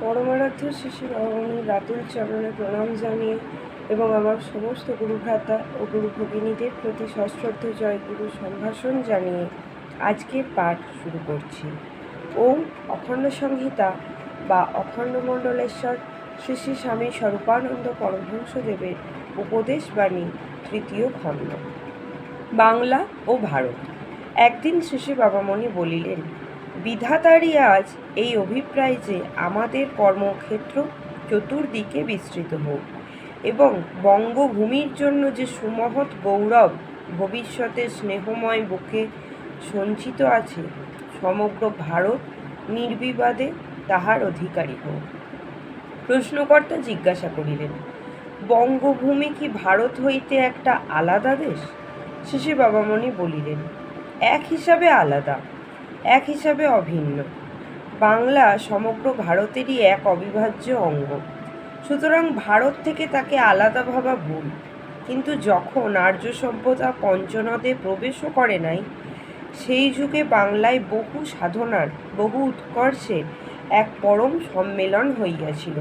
পরমারাধ্য শ্রী শ্রী ভগবানের রাতুল চরণে প্রণাম জানিয়ে এবং আমার সমস্ত গুরুভ্রাতা ও গুরু ভগিনীদের প্রতি সশ্রদ্ধ জয় গুরু সম্ভাষণ জানিয়ে আজকের পাঠ শুরু করছি। ওম অখণ্ড সংহিতা বা অখণ্ড মণ্ডলেশ্বর শ্রী শ্রী স্বামী স্বরূপানন্দ পরমহংসদেবের উপদেশ বাণী তৃতীয় খণ্ড। বাংলা ও ভারত। একদিন শ্রী শ্রী বাবামণি বলিলেন, বিধাতারই আজ এই অভিপ্রায় যে আমাদের কর্মক্ষেত্র চতুর্দিকে বিস্তৃত হোক এবং বঙ্গভূমির জন্য যে সুমহৎ গৌরব ভবিষ্যতে স্নেহময় বুকে সঞ্চিত আছে, সমগ্র ভারত নির্বিবাদে তাহার অধিকারী হোক। প্রশ্নকর্তা জিজ্ঞাসা করিলেন, বঙ্গভূমি কি ভারত হইতে একটা আলাদা দেশ? শ্রী শ্রী বাবামণি বলিলেন, এক হিসাবে আলাদা, এক হিসাবে অভিন্ন। বাংলা সমগ্র ভারতেরই এক অবিভাজ্য অঙ্গ, সুতরাং ভারত থেকে তাকে আলাদা ভাবা ভুল। কিন্তু যখন আর্য সভ্যতা পঞ্চনদে প্রবেশও করে নাই, সেই যুগে বাংলায় বহু সাধনার, বহু উৎকর্ষের এক পরম সম্মেলন হইয়াছিল,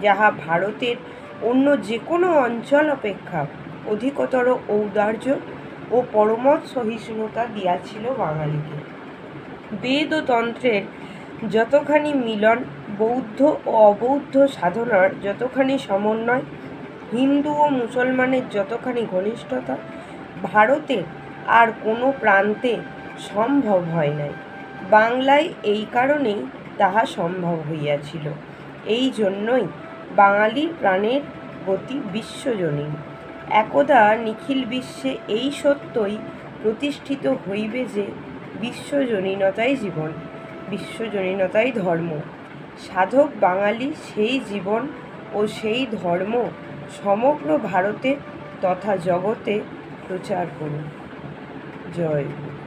যাহা ভারতের অন্য যে কোনো অঞ্চল অপেক্ষা অধিকতর ঔদার্য ও পরমত সহিষ্ণুতা দিয়াছিল বাঙালিকে। বেদ ও তন্ত্রের যতখানি মিলন, বৌদ্ধ ও অবৌদ্ধ সাধনার যতখানি সমন্বয়, হিন্দু ও মুসলমানের যতখানি ঘনিষ্ঠতা, ভারতের আর কোনো প্রান্তে সম্ভব হয় নাই। বাংলায় এই কারণেই তাহা সম্ভব হইয়াছিল। এই জন্যই বাঙালির প্রাণের গতি বিশ্বজনীন। একদা নিখিল বিশ্বে এই সত্যই প্রতিষ্ঠিত হইবে যে বিশ্বজনীনতাই জীবন, বিশ্বজনীনতাই ধর্ম। সাধক বাঙালি সেই জীবন ও সেই ধর্ম সমগ্র ভারতে তথা জগতে প্রচার করুন। জয় গুরু।